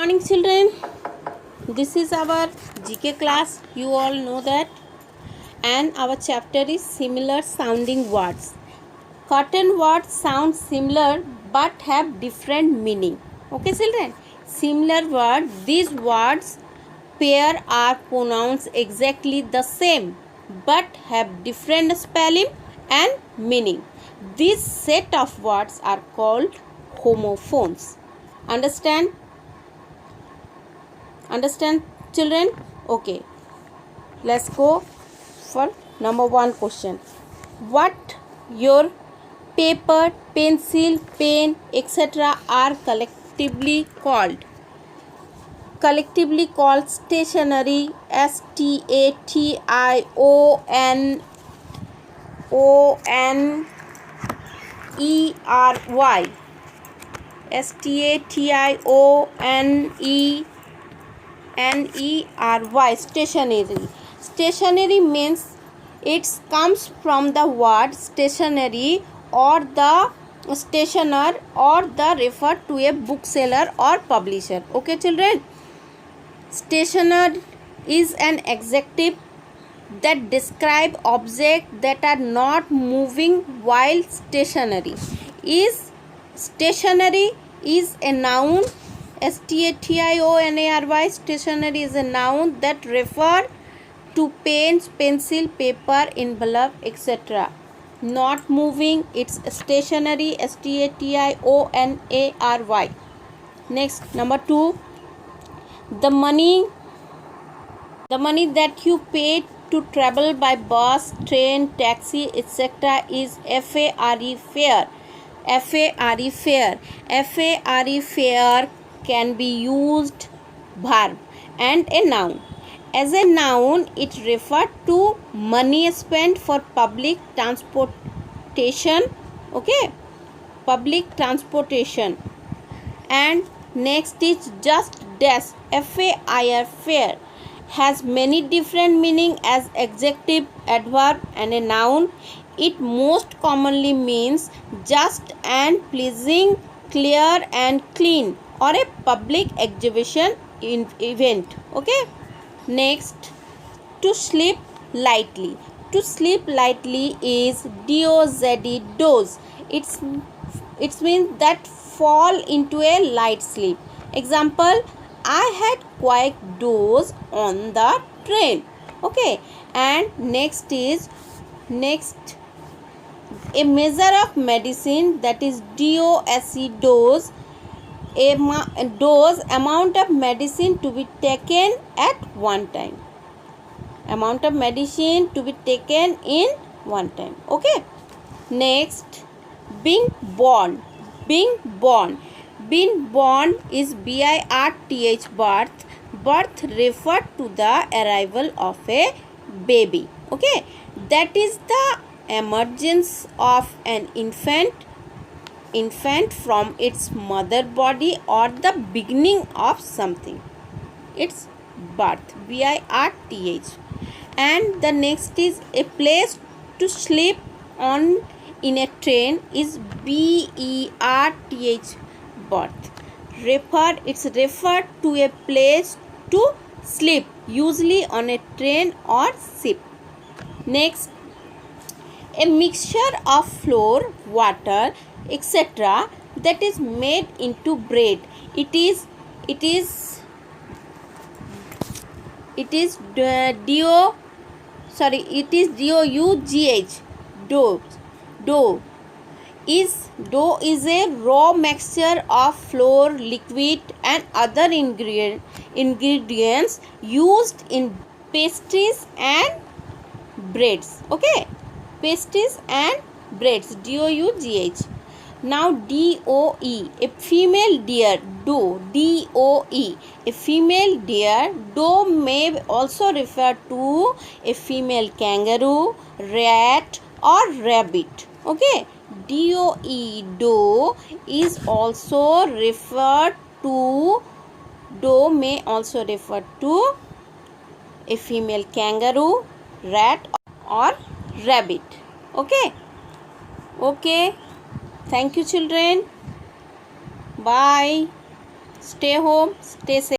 Morning children, this is our GK class. You all know that, and our chapter is similar sounding words. Certain words sound similar but have different meaning. Okay children, similar word, these words pair are pronounced exactly the same but have different spelling and meaning. This set of words are called homophones. Understand children? Okay, let's go for number one question. What your paper, pencil, pen, etc. are collectively called? Collectively called stationery. Stationery. Stationery. Stationery means it comes from the word stationery or the stationer or the refer to a bookseller or publisher. Okay children, stationer is an adjective that describe objects that are not moving while stationary. Stationary is a noun. Stationary. Stationery is a noun that refer to pens, pencil, paper, envelope, etc. Not moving, it's stationary. Stationary. Next, number 2. The money that you pay to travel by bus, train, taxi, etc. is fare. Fare can be used verb and a noun. As a noun, it refers to money spent for public transportation. Okay, public transportation. And next is just dash. Fare has many different meaning as adjective, adverb and a noun. It most commonly means just and pleasing, clear and clean, or a public exhibition event. Okay, next, to sleep lightly. To sleep lightly is doze. It means that fall into a light sleep. Example, I had quiet doze on the train. Okay, and next, a measure of medicine, that is dose. Dose, amount of medicine to be taken at one time. Amount of medicine to be taken in one time. Okay, next, being born. Being born is birth. Birth refer to the arrival of a baby. Okay, that is the emergence of an infant from its mother body or the beginning of something. It's birth, birth. And the next is a place to sleep on in a train is berth, berth. It's referred to a place to sleep, usually on a train or ship. Next, a mixture of flour, water, etc. that is made into bread. It is dough. Dough is a raw mixture of flour, liquid and other ingredients used in pastries and breads. Okay, pastries and breads, dough. Now doe, a female deer, doe, a female deer. Doe may also refer to a female kangaroo, rat or rabbit. Okay, doe is also referred to, doe may also refer to a female kangaroo, rat or rabbit. Okay. Thank you children. Bye. Stay home, stay safe.